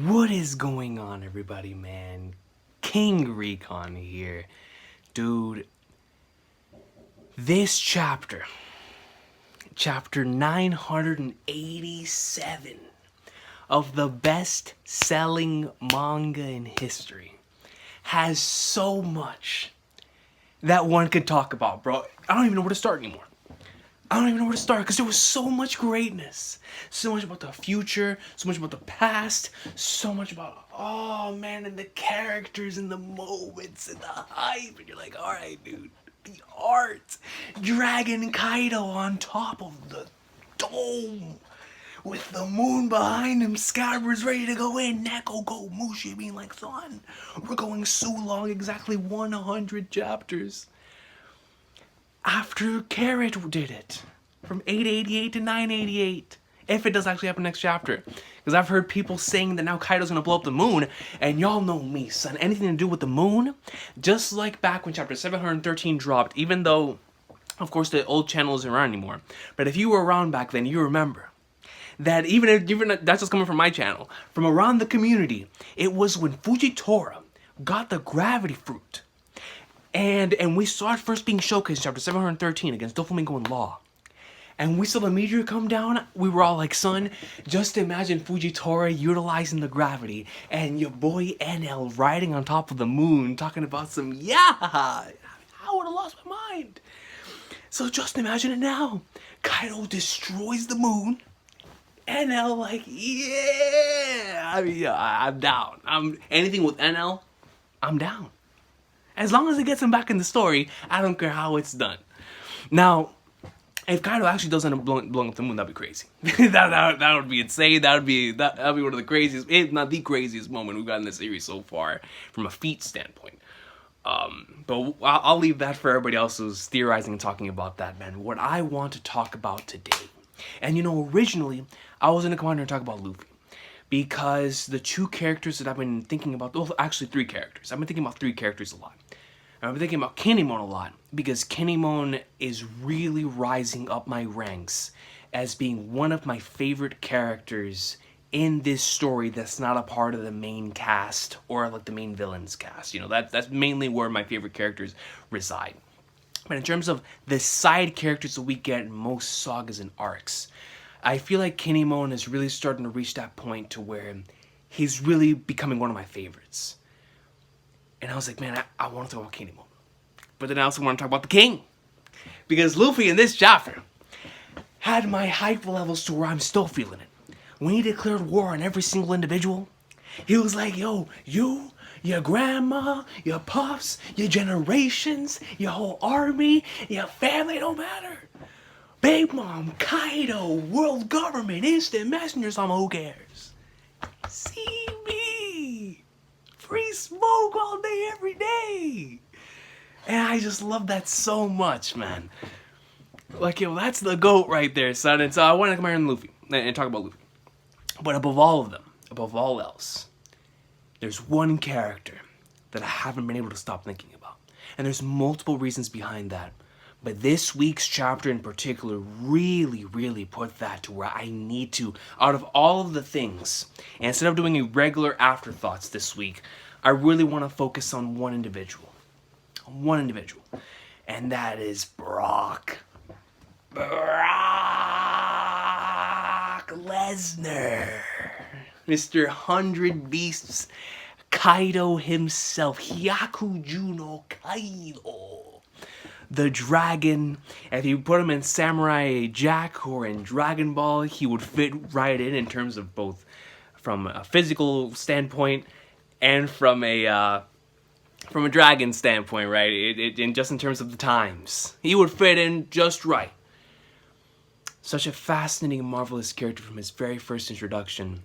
What is going on, everybody, man? King Recon here. Dude, this chapter 987 of the best-selling manga in history, has so much that one could talk about, bro. I don't even know where to start anymore. I don't even know where to start because there was so much greatness. So much about the future, so much about the past, so much about, oh man, and the characters and the moments and the hype. And you're like, alright, dude, the art. Dragon Kaido on top of the dome with the moon behind him. Scabbers ready to go in. Neko go Mushi being like, son, we're going so long, exactly 100 chapters. After Carrot did it. From 888 to 988. If it does actually happen next chapter. Because I've heard people saying that now Kaido's gonna blow up the moon. And y'all know me, son. Anything to do with the moon, just like back when chapter 713 dropped, even though, of course, the old channel isn't around anymore. But if you were around back then, you remember that even that's just coming from my channel, from around the community, it was when Fujitora got the gravity fruit. And we saw it first being showcased in chapter 713 against Doflamingo and Law. And we saw the meteor come down. We were all like, son, just imagine Fujitora utilizing the gravity and your boy NL riding on top of the moon talking about some, yeah, I would have lost my mind. So just imagine it now. Kaido destroys the moon. NL like, yeah. I mean, yeah, I'm down. Anything with NL, I'm down. As long as it gets him back in the story, I don't care how it's done. Now, if Kaido actually does end up blowing up the moon, that'd be crazy. that would be insane. That'd be one of the craziest, if not the craziest moment we've got in the series so far, from a feat standpoint. But I'll leave that for everybody else who's theorizing and talking about that, man. What I want to talk about today, and originally, I was going to come on here and talk about Luffy. Because the two characters that I've been thinking about, well, actually 3 characters. I've been thinking about 3 characters a lot. I've been thinking about Kinemon a lot, because Kinemon is really rising up my ranks as being one of my favorite characters in this story that's not a part of the main cast or like the main villains cast. That's mainly where my favorite characters reside. But in terms of the side characters that we get in most sagas and arcs, I feel like Kinemon is really starting to reach that point to where he's really becoming one of my favorites. And I was like, man, I want to talk about Kinemon. But then I also want to talk about the King. Because Luffy in this chapter had my hype levels to where I'm still feeling it. When he declared war on every single individual, he was like, yo, you, your grandma, your puffs, your generations, your whole army, your family, don't matter. Big Mom, Kaido, world government, instant messengers, who cares? See me! Free smoke all day, every day! And I just love that so much, man. Like, that's the GOAT right there, son. And so I want to come here and Luffy, and talk about Luffy. But above all of them, above all else, there's one character that I haven't been able to stop thinking about. And there's multiple reasons behind that. But this week's chapter in particular really, really put that to where I need to, out of all of the things, and instead of doing a regular Afterthoughts this week, I really want to focus on one individual. One individual. And that is Brock. Brock Lesnar. Mr. 100 Beasts, Kaido himself. Hyakuju no Kaido. The dragon. If you put him in Samurai Jack or in Dragon Ball, he would fit right in terms of both from a physical standpoint and from a dragon standpoint, right? In just in terms of the times, he would fit in just right. Such a fascinating and marvelous character from his very first introduction.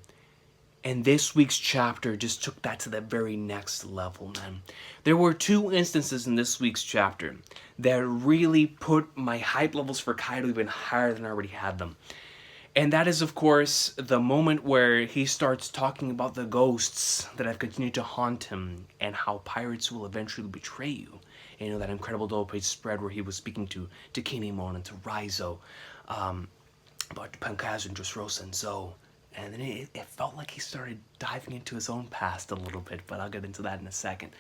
And this week's chapter just took that to the very next level, man. There were 2 instances in this week's chapter that really put my hype levels for Kaido even higher than I already had them. And that is, of course, the moment where he starts talking about the ghosts that have continued to haunt him and how pirates will eventually betray you. And that incredible double page spread where he was speaking to Kinemon and to Raizo about Pankazu and Dressrosa and Zoe. And then it felt like he started diving into his own past a little bit, but I'll get into that in a second.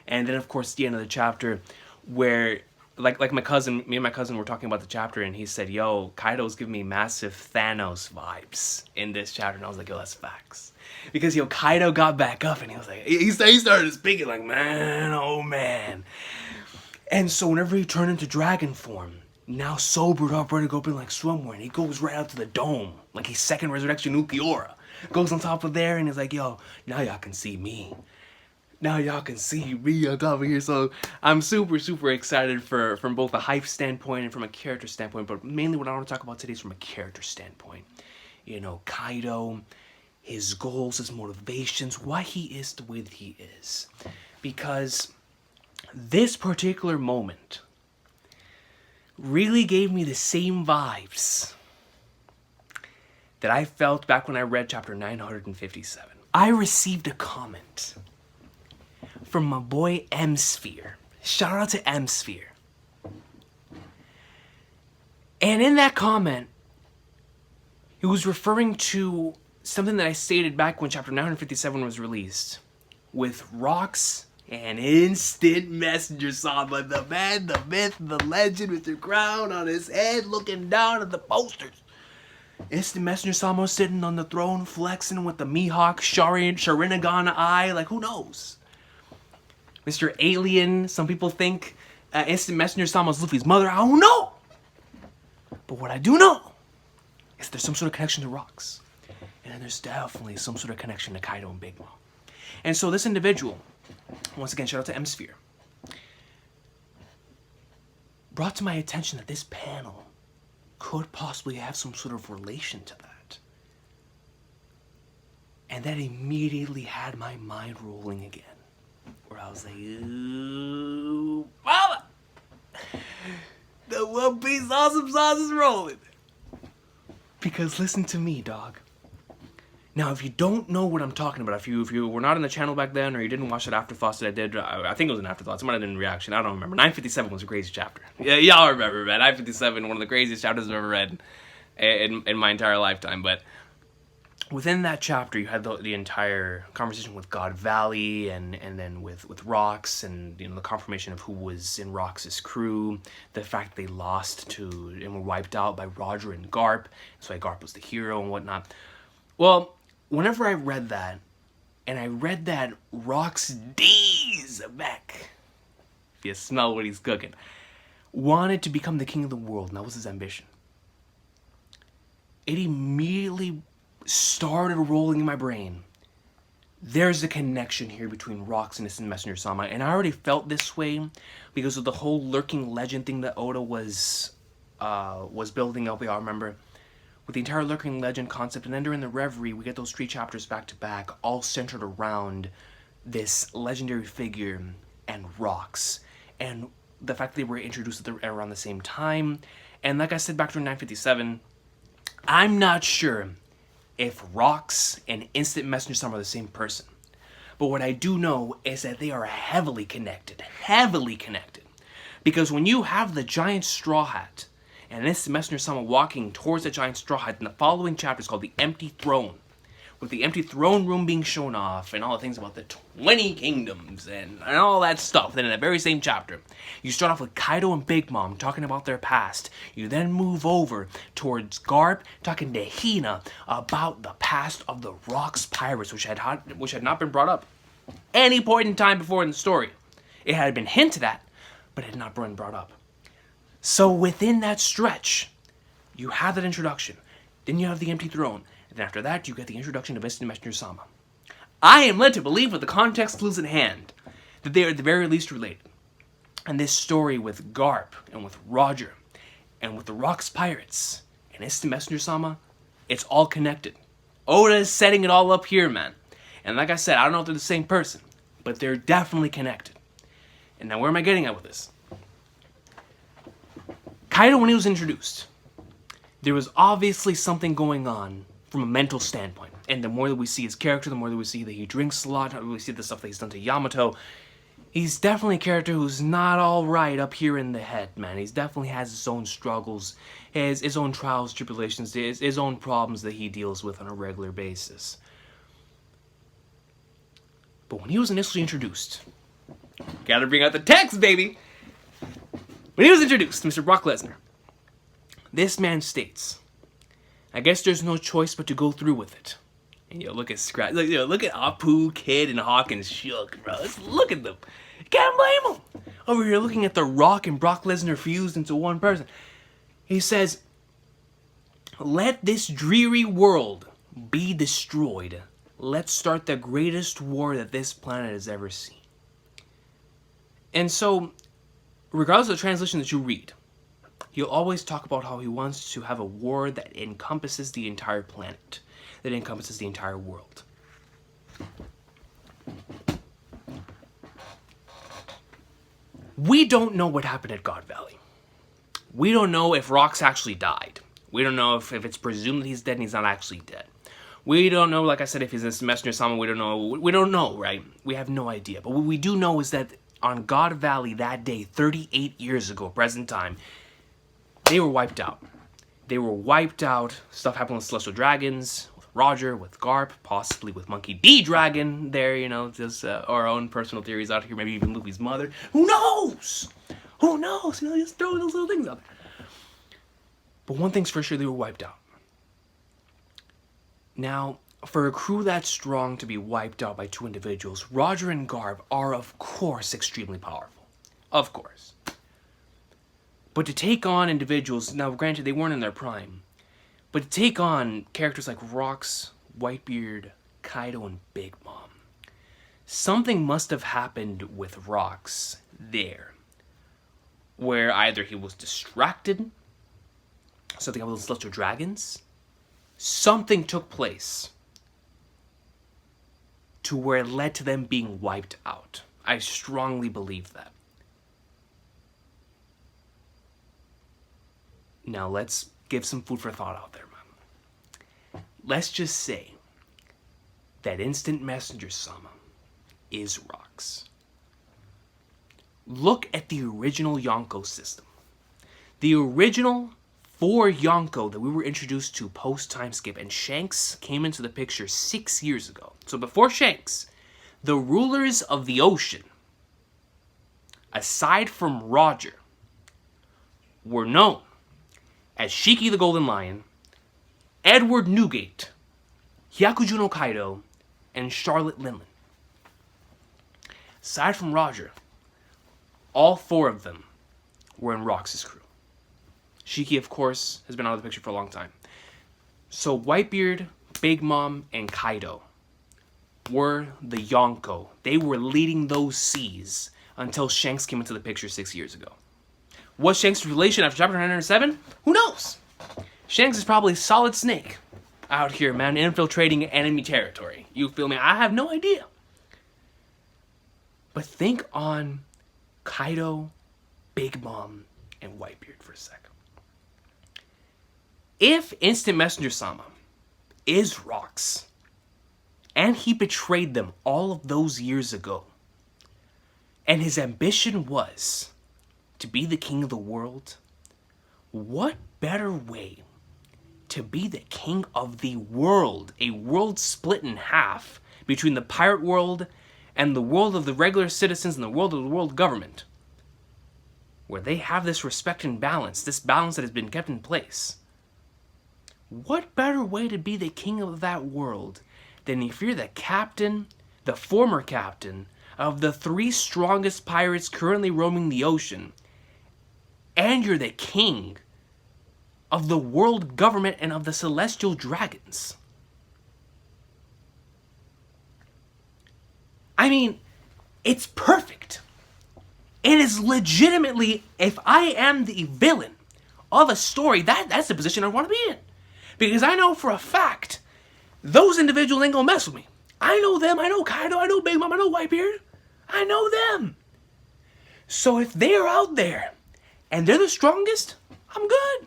And then, of course, the end of the chapter where, like me and my cousin were talking about the chapter, and he said, yo, Kaido's giving me massive Thanos vibes in this chapter. And I was like, yo, that's facts. Because, yo, Kaido got back up, and he was like, he started speaking like, man, oh, man. And so whenever he turned into dragon form, now sobered up, ready to go up in like swimwear, and he goes right out to the dome, like he's second resurrection Ukiora. Goes on top of there, and he's like, yo, now y'all can see me. Now y'all can see me on top of here. So I'm super, super excited from both a hype standpoint and from a character standpoint, but mainly what I want to talk about today is from a character standpoint. You know, Kaido, his goals, his motivations, why he is the way that he is. Because this particular moment really gave me the same vibes that I felt back when I read chapter 957. I received a comment from my boy M-Sphere. Shout out to M-Sphere. And in that comment, he was referring to something that I stated back when chapter 957 was released, with Rocks and Instant Messenger Sama, the man, the myth, the legend, with the crown on his head, looking down at the posters. Instant Messenger Sama sitting on the throne, flexing with the Mihawk Sharingan eye, like who knows? Mr. Alien, some people think Instant Messenger Sama's Luffy's mother, I don't know. But what I do know is there's some sort of connection to Rocks. And there's definitely some sort of connection to Kaido and Big Mom. And so this individual, once again, shout out to M-Sphere, brought to my attention that this panel could possibly have some sort of relation to that. And that immediately had my mind rolling again. Where I was like, ooh, mama! The One Piece awesome sauce is rolling. Because listen to me, dog. Now, if you don't know what I'm talking about, if you were not on the channel back then, or you didn't watch that Afterthoughts that I did, I think it was an Afterthoughts, it might have been a reaction, I don't remember. 957 was a crazy chapter. Yeah, y'all remember, man. 957, one of the craziest chapters I've ever read in my entire lifetime. But within that chapter, you had the entire conversation with God Valley, and then with Rocks, and you know the confirmation of who was in Rocks' crew, the fact they lost to and were wiped out by Roger and Garp, that's why Garp was the hero and whatnot. Well, whenever I read that, and I read that Rocks D's back, if you smell what he's cooking, wanted to become the king of the world, and that was his ambition, it immediately started rolling in my brain. There's a connection here between Rocks and Instant Messenger Sama, and I already felt this way because of the whole lurking legend thing that Oda was building up. We all remember with the entire lurking legend concept, and then during the Reverie, we get those 3 chapters back to back, all centered around this legendary figure and Rocks, and the fact that they were introduced around the same time. And like I said back during 957, I'm not sure if Rocks and Instant Messenger Sama are the same person. But what I do know is that they are heavily connected. Heavily connected. Because when you have the giant straw hat and Instant Messenger Sama walking towards the giant straw hat in the following chapter is called The Empty Throne, with the empty throne room being shown off and all the things about the 20 kingdoms and all that stuff. Then in that very same chapter, you start off with Kaido and Big Mom talking about their past. You then move over towards Garp talking to Hina about the past of the Rocks Pirates, which had not been brought up any point in time before in the story. It had been hinted at, but it had not been brought up. So within that stretch, you have that introduction. Then you have the empty throne. And after that, you get the introduction of Instant Messenger Sama. I am led to believe, with the context clues in hand, that they are at the very least related. And this story with Garp, and with Roger, and with the Rocks Pirates, and Instant Messenger Sama, it's all connected. Oda is setting it all up here, man. And like I said, I don't know if they're the same person, but they're definitely connected. And now where am I getting at with this? Kaido, when he was introduced, there was obviously something going on from a mental standpoint. And the more that we see his character, the more that we see that he drinks a lot, we see the stuff that he's done to Yamato, he's definitely a character who's not all right up here in the head, man. He definitely has his own struggles, his own trials, tribulations, his own problems that he deals with on a regular basis. But when he was initially introduced, gotta bring out the text, baby! When he was introduced, Mr. Brock Lesnar, this man states, I guess there's no choice but to go through with it. And look at Scratch, look at Apu, Kid, and Hawkins shook, bro. Look at them. You can't blame them. Over here looking at The Rock and Brock Lesnar fused into one person. He says, let this dreary world be destroyed. Let's start the greatest war that this planet has ever seen. And so, regardless of the translation that you read, he'll always talk about how he wants to have a war that encompasses the entire planet, that encompasses the entire world. We don't know what happened at God Valley. We don't know if Rox actually died. We don't know if it's presumed that he's dead and he's not actually dead. We don't know, like I said, if he's this messenger summon. We don't know, right? We have no idea. But what we do know is that on God Valley that day, 38 years ago, present time, they were wiped out. They were wiped out. Stuff happened with Celestial Dragons, with Roger, with Garp, possibly with Monkey D. Dragon there, just our own personal theories out here, maybe even Luffy's mother. Who knows? Who knows? Just throwing those little things out there. But one thing's for sure, they were wiped out. Now, for a crew that strong to be wiped out by two individuals, Roger and Garp are, of course, extremely powerful. Of course. But to take on individuals, now granted they weren't in their prime, but to take on characters like Rox, Whitebeard, Kaido, and Big Mom, something must have happened with Rox there, where either he was distracted, something happened with Celestial Dragons, something took place to where it led to them being wiped out. I strongly believe that. Now let's give some food for thought out there, man. Let's just say that Instant Messenger Sama is Rox. Look at the original Yonko system. The original 4 Yonko that we were introduced to post-time skip, and Shanks came into the picture 6 years ago. So before Shanks, the rulers of the ocean, aside from Roger, were known as Shiki the Golden Lion, Edward Newgate, Hyakuju no Kaido, and Charlotte Linlin. Aside from Roger, all 4 of them were in Rox's crew. Shiki, of course, has been out of the picture for a long time. So Whitebeard, Big Mom, and Kaido were the Yonko. They were leading those seas until Shanks came into the picture 6 years ago. Was Shanks' relation after chapter 907? Who knows? Shanks is probably a solid snake out here, man, infiltrating enemy territory. You feel me? I have no idea. But think on Kaido, Big Mom, and Whitebeard for a second. If Instant Messenger Sama is Rox, and he betrayed them all of those years ago, and his ambition was to be the king of the world, what better way to be the king of the world? A world split in half between the pirate world and the world of the regular citizens and the world of the world government, where they have this respect and balance, this balance that has been kept in place. What better way to be the king of that world than if you're the captain, the former captain, of the 3 strongest pirates currently roaming the ocean, and you're the king of the world government and of the Celestial Dragons? I mean, it's perfect. It is legitimately, if I am the villain of a story, that's the position I want to be in. Because I know for a fact, those individuals ain't gonna mess with me. I know them, I know Kaido, I know Big Mom, I know Whitebeard. I know them. So if they're out there, and they're the strongest, I'm good.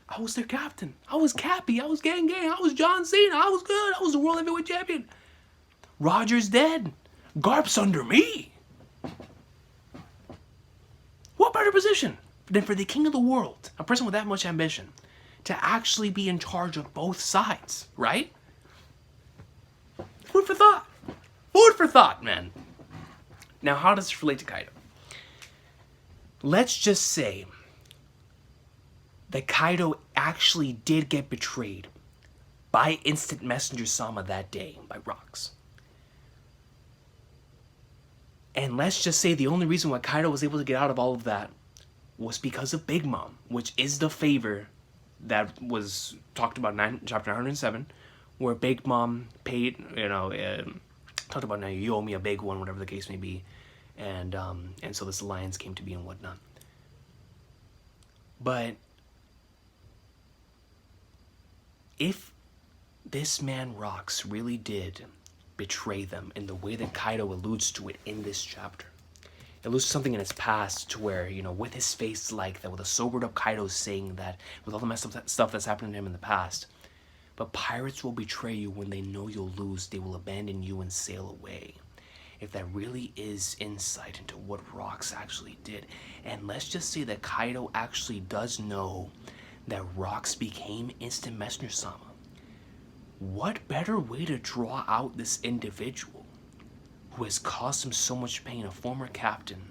I was their captain. I was Cappy, I was Gang, I was John Cena, I was good. I was the World Heavyweight Champion. Roger's dead. Garp's under me. position than for the king of the world, a person with that much ambition, to actually be in charge of both sides, right? Food for thought. Food for thought, man. Now, how does this relate to Kaido? Let's just say that Kaido actually did get betrayed by Instant Messenger Sama that day, by Rocks. And let's just say the only reason why Kaido was able to get out of all of that was because of Big Mom, which is the favor that was talked about in chapter 107, where Big Mom paid, talked about, now you owe me a big one, whatever the case may be. And so this alliance came to be and whatnot. But if this man Rocks really did betray them in the way that Kaido alludes to it in this chapter, it alludes to something in his past to where, with his face like that, with a sobered up Kaido saying that, with all the messed up stuff that's happened to him in the past, but pirates will betray you when they know you'll lose. They will abandon you and sail away. If that really is insight into what Rocks actually did, and let's just say that Kaido actually does know that Rocks became Instant Messenger Sama, what better way to draw out this individual who has caused him so much pain, a former captain,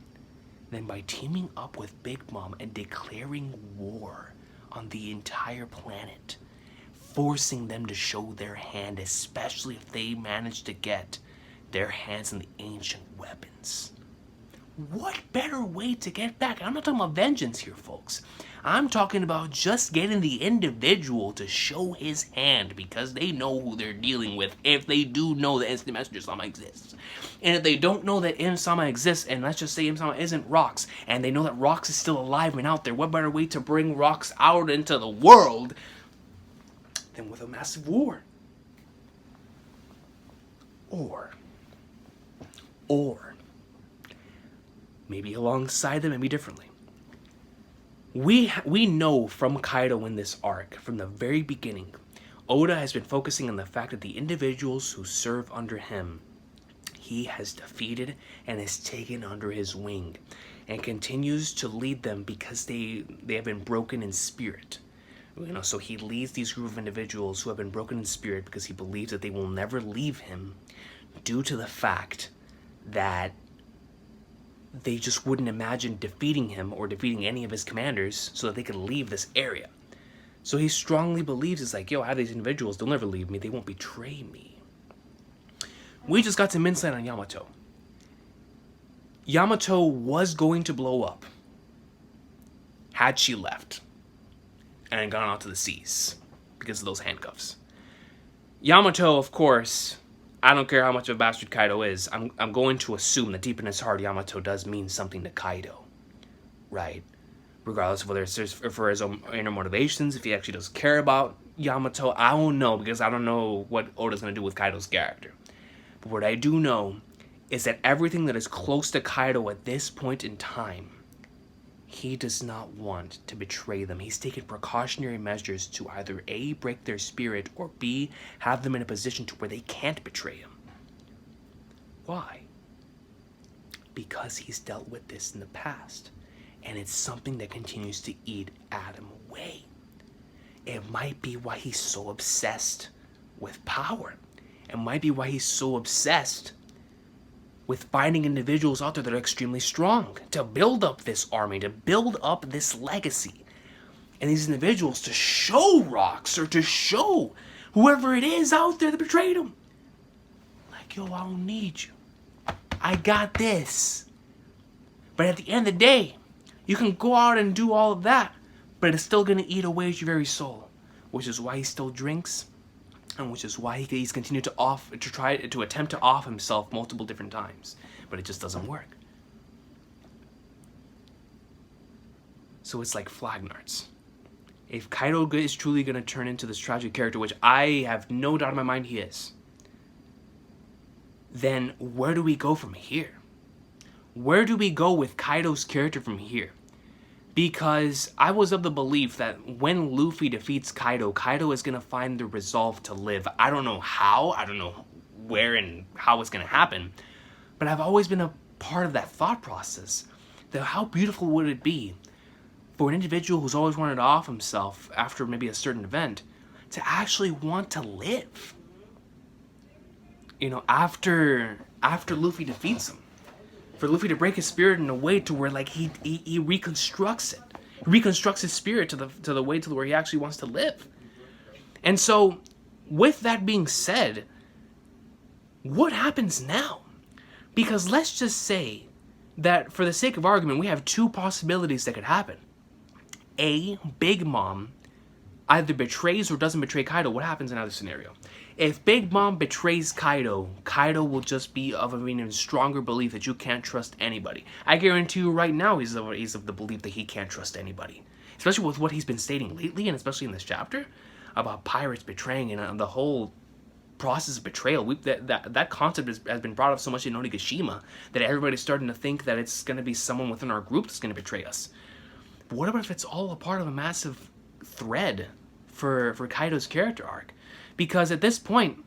than by teaming up with Big Mom and declaring war on the entire planet, forcing them to show their hand, especially if they manage to get their hands on the ancient weapons. What better way to get back? I'm not talking about vengeance here, folks. I'm talking about just getting the individual to show his hand because they know who they're dealing with, if they do know that Instant Messenger Sama exists. And if they don't know that Sama exists, and let's just say Sama isn't Rocks, and they know that Rocks is still alive and out there, what better way to bring Rocks out into the world than with a massive war? Or maybe alongside them, maybe differently. We know from Kaido in this arc, from the very beginning, Oda has been focusing on the fact that the individuals who serve under him, he has defeated and has taken under his wing, and continues to lead them because they have been broken in spirit. So he leads these group of individuals who have been broken in spirit because he believes that they will never leave him, due to the fact that they just wouldn't imagine defeating him or defeating any of his commanders so that they could leave this area. So he strongly believes, it's like, I have these individuals, they'll never leave me, they won't betray me. We just got some insight on Yamato. Yamato was going to blow up had she left and gone out to the seas because of those handcuffs. Yamato, of course, I don't care how much of a bastard Kaido is, I'm going to assume that deep in his heart, Yamato does mean something to Kaido, right? Regardless of whether it's for his own inner motivations, if he actually does care about Yamato, I don't know, because I don't know what Oda's going to do with Kaido's character. But what I do know is that everything that is close to Kaido at this point in time, he does not want to betray them. He's taken precautionary measures to either A, break their spirit, or B, have them in a position to where they can't betray him. Why? Because he's dealt with this in the past, and it's something that continues to eat at him away. It might be why he's so obsessed with power. It might be why he's so obsessed with finding individuals out there that are extremely strong, to build up this army, to build up this legacy. And these individuals to show Rocks, or to show whoever it is out there that betrayed him, like, I don't need you. I got this. But at the end of the day, you can go out and do all of that, but it's still going to eat away at your very soul, which is why he still drinks, and which is why he's continued to attempt to off himself multiple different times, but it just doesn't work. So it's like Flagnarts. If Kaido is truly going to turn into this tragic character, which I have no doubt in my mind he is, then where do we go from here? Where do we go with Kaido's character from here? Because I was of the belief that when Luffy defeats Kaido, Kaido is going to find the resolve to live. I don't know how, I don't know where and how it's going to happen, but I've always been a part of that thought process how beautiful would it be for an individual who's always wanted to off himself after maybe a certain event to actually want to live. You know, after Luffy defeats him, for Luffy to break his spirit in a way to where like he reconstructs it, he reconstructs his spirit to the way to where he actually wants to live. And so, with that being said, what happens now? Because let's just say that for the sake of argument, we have two possibilities that could happen. A, Big Mom either betrays or doesn't betray Kaido. What happens in either scenario? If Big Mom betrays Kaido, Kaido will just be of an even stronger belief that you can't trust anybody. I guarantee you right now he's of the belief that he can't trust anybody. Especially with what he's been stating lately, and especially in this chapter, about pirates betraying and the whole process of betrayal. That concept has been brought up so much in Onigashima that everybody's starting to think that it's going to be someone within our group that's going to betray us. But what about if it's all a part of a massive thread for Kaido's character arc? Because at this point,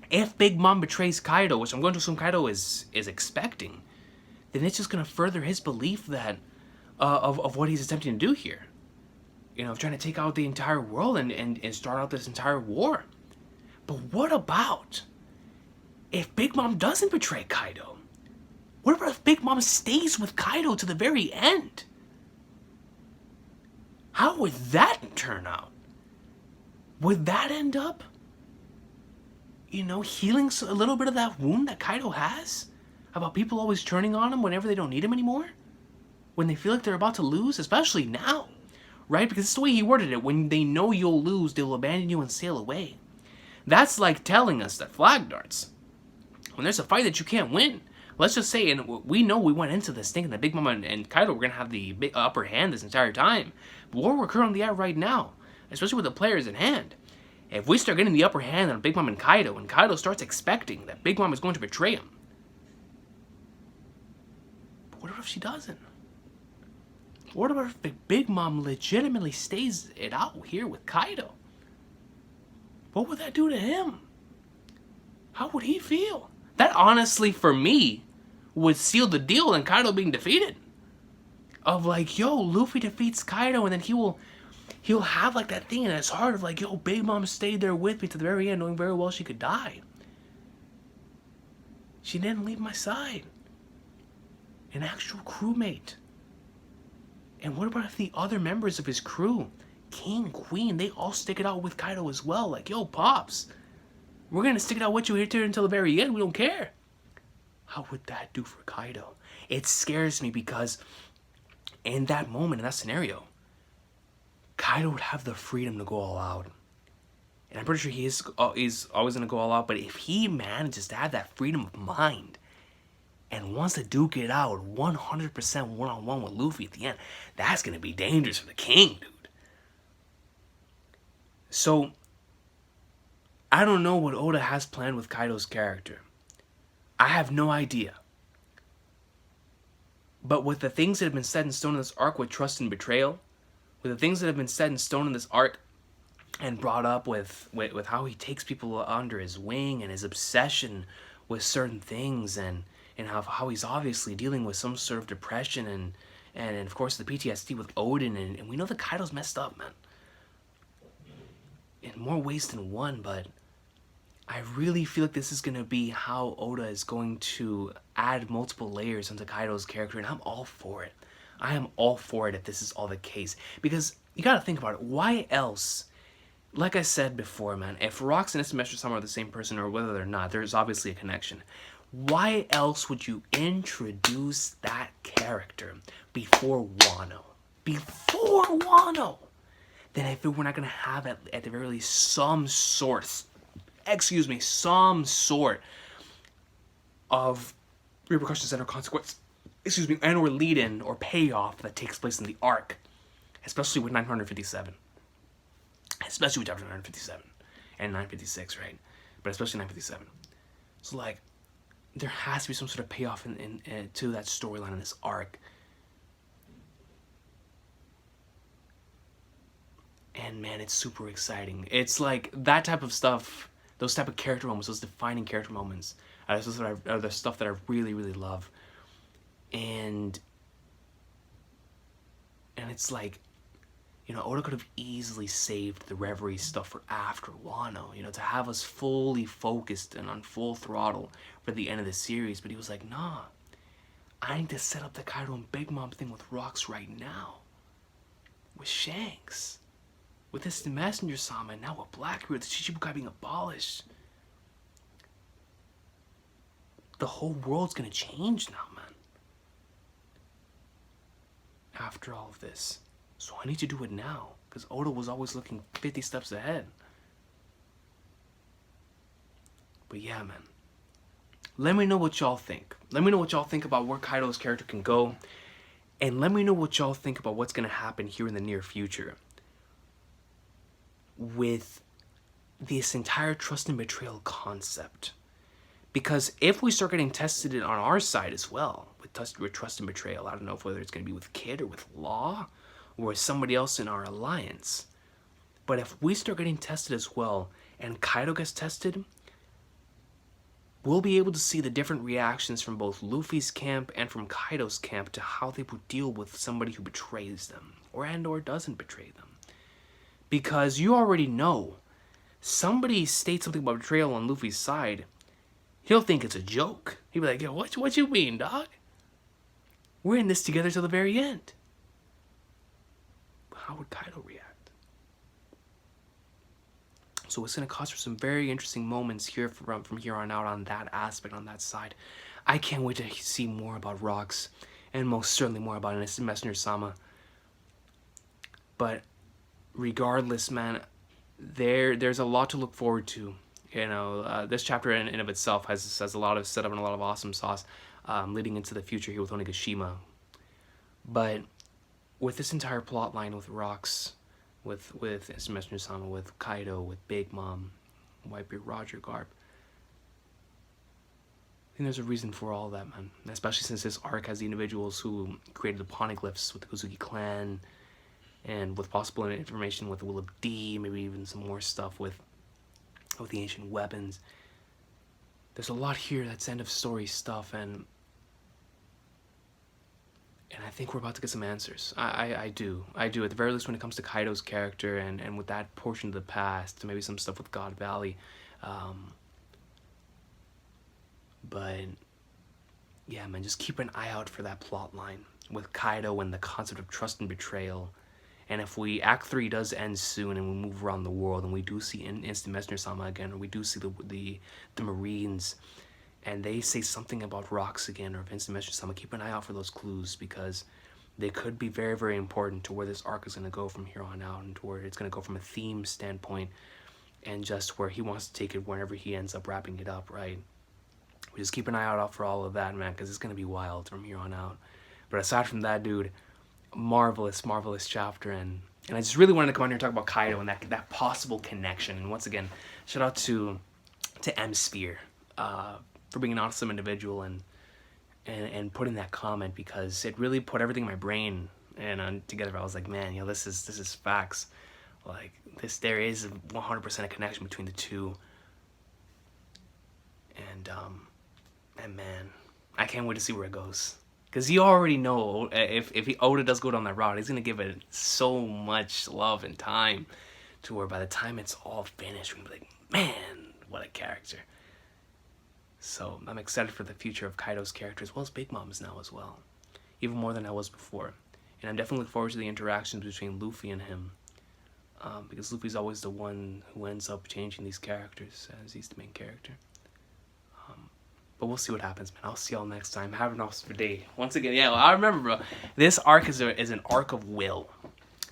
if Big Mom betrays Kaido, which I'm going to assume Kaido is expecting, then it's just going to further his belief that of what he's attempting to do here. You know, trying to take out the entire world and start out this entire war. But what about if Big Mom doesn't betray Kaido? What about if Big Mom stays with Kaido to the very end? How would that turn out? Would that end up, you know, healing a little bit of that wound that Kaido has? About people always turning on him whenever they don't need him anymore? When they feel like they're about to lose, especially now. Right? Because it's the way he worded it. When they know you'll lose, they'll abandon you and sail away. That's like telling us that flag darts, when there's a fight that you can't win, let's just say, and we know we went into this thinking that Big Mom and Kaido were going to have the big upper hand this entire time. But where we're currently at right now, especially with the players in hand, if we start getting the upper hand on Big Mom and Kaido starts expecting that Big Mom is going to betray him, but what if she doesn't? What about if Big Mom legitimately stays it out here with Kaido? What would that do to him? How would he feel? That honestly, for me, would seal the deal in Kaido being defeated. Of like, yo, Luffy defeats Kaido, and then he'll have like that thing in his heart of like, yo, Big Mom stayed there with me to the very end, knowing very well she could die. She didn't leave my side. An actual crewmate. And what about if the other members of his crew, King, Queen, they all stick it out with Kaido as well? Like, yo, Pops, we're going to stick it out with you here until the very end. We don't care. How would that do for Kaido? It scares me because in that moment, in that scenario, Kaido would have the freedom to go all out. And I'm pretty sure he's always going to go all out. But if he manages to have that freedom of mind and wants to duke it out 100% one-on-one with Luffy at the end, that's going to be dangerous for the king, dude. So, I don't know what Oda has planned with Kaido's character. I have no idea. But with the things that have been set in stone in this arc with trust and betrayal, with the things that have been set in stone in this arc and brought up with how he takes people under his wing and his obsession with certain things and how he's obviously dealing with some sort of depression and of course the PTSD with Odin, and we know that Kaido's messed up, man. In more ways than one, but I really feel like this is going to be how Oda is going to add multiple layers into Kaido's character, and I'm all for it. I am all for it if this is all the case. Because you gotta think about it. Why else? Like I said before, man, if Rocks and Isomeshima are the same person or whether they're not, there's obviously a connection. Why else would you introduce that character before Wano? Before Wano! Then if we're not going to have at the very least some sort of repercussions and or consequence, and or lead-in or payoff that takes place in the arc, especially with 957. Especially with chapter 957 and 956, right? But especially 957. So, like, there has to be some sort of payoff to that storyline in this arc. And man, it's super exciting. It's like that type of stuff, those type of character moments, those defining character moments, are the stuff that I really, really love. And And it's like, you know, Oda could have easily saved the Reverie stuff for after Wano, you know, to have us fully focused and on full throttle for the end of the series. But he was like, nah, I need to set up the Kaido and Big Mom thing with Rocks right now. With Shanks. With this Messenger Sama, and now with Blackbeard, the Shichibukai being abolished. The whole world's gonna change now, man. After all of this. So I need to do it now. Because Oda was always looking 50 steps ahead. But yeah, man. Let me know what y'all think. Let me know what y'all think about where Kaido's character can go. And let me know what y'all think about what's going to happen here in the near future. With this entire trust and betrayal concept. Because if we start getting tested on our side as well, with trust and betrayal, I don't know whether it's going to be with Kid or with Law, or with somebody else in our alliance. But if we start getting tested as well, and Kaido gets tested, we'll be able to see the different reactions from both Luffy's camp and from Kaido's camp to how they would deal with somebody who betrays them, or doesn't betray them. Because you already know, somebody states something about betrayal on Luffy's side, he'll think it's a joke. He'll be like, yo, what you mean, dog? We're in this together till the very end. How would Kaido react? So it's going to cause for some very interesting moments here from here on out on that aspect, on that side. I can't wait to see more about Rocks, and most certainly more about Messenger Sama. But regardless, man, there's a lot to look forward to. You know, this chapter in of itself has a lot of setup and a lot of awesome sauce leading into the future here with Onigashima. But with this entire plot line with Rocks, with Messenger Sama, with Kaido, with Big Mom, Whitebeard, Roger, Garp, I think there's a reason for all that, man. Especially since this arc has the individuals who created the poneglyphs with the Kozuki clan, and with possible information with the Will of D, maybe even some more stuff with the ancient weapons. There's a lot here that's end of story stuff, and I think we're about to get some answers. I do. At the very least when it comes to Kaido's character and with that portion of the past, maybe some stuff with God Valley. But yeah, man, just keep an eye out for that plot line with Kaido and the concept of trust and betrayal. And if Act 3 does end soon and we move around the world and we do see Instant Messenger Sama again, or we do see the Marines, and they say something about Rocks again, or Instant Messenger Sama, keep an eye out for those clues, because they could be very, very important to where this arc is going to go from here on out, and to where it's going to go from a theme standpoint, and just where he wants to take it whenever he ends up wrapping it up, right? We just keep an eye out for all of that, man, because it's going to be wild from here on out. But aside from that, dude, marvelous chapter, and I just really wanted to come on here and talk about Kaido and that possible connection. And once again, shout out to M Sphere for being an awesome individual and putting that comment, because it really put everything in my brain and together. I was like, man, you know, this is facts. Like there is 100% a connection between the two, and man, I can't wait to see where it goes. Because you already know, if Oda does go down that route, he's going to give it so much love and time to where by the time it's all finished, we're going to be like, man, what a character. So I'm excited for the future of Kaido's character, as well as Big Mom's now as well. Even more than I was before. And I'm definitely looking forward to the interactions between Luffy and him. Because Luffy's always the one who ends up changing these characters, as he's the main character. But we'll see what happens, man. I'll see y'all next time. Have an awesome day. Once again, yeah, I remember, bro. This arc is an arc of will.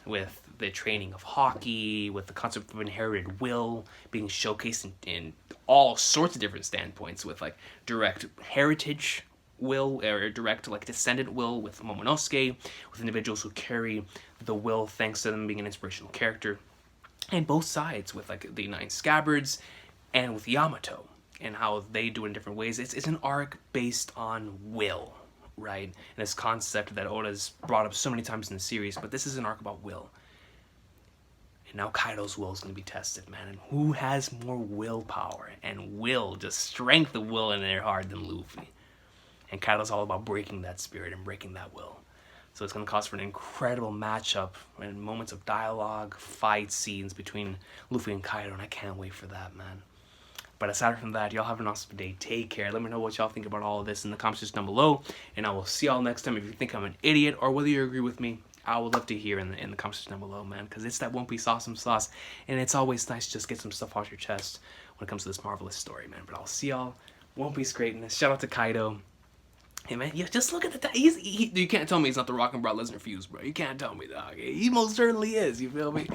With the training of Haki, with the concept of inherited will being showcased in all sorts of different standpoints, with like direct heritage will, or direct like descendant will with Momonosuke, with individuals who carry the will thanks to them being an inspirational character. And both sides, with like the Nine Scabbards and with Yamato, and how they do it in different ways. It's an arc based on will, right? And this concept that Oda's brought up so many times in the series, but this is an arc about will. And now Kaido's will is going to be tested, man. And who has more willpower and will, just strength of will in their heart than Luffy? And Kaido's all about breaking that spirit and breaking that will. So it's going to cause for an incredible matchup and moments of dialogue, fight scenes between Luffy and Kaido, and I can't wait for that, man. But aside from that, y'all have an awesome day. Take care. Let me know what y'all think about all of this in the comments section down below, and I will see y'all next time. If you think I'm an idiot or whether you agree with me, I would love to hear in the comments section down below, man, because it's that One Piece awesome sauce, and it's always nice to just get some stuff off your chest when it comes to this marvelous story, man. But I'll see y'all. One Piece greatness. Shout out to Kaido. Hey, man, yeah, just look at the you can't tell me he's not the Rockin' Bra Lesnar Fuse, bro. You can't tell me, dog. He most certainly is, you feel me?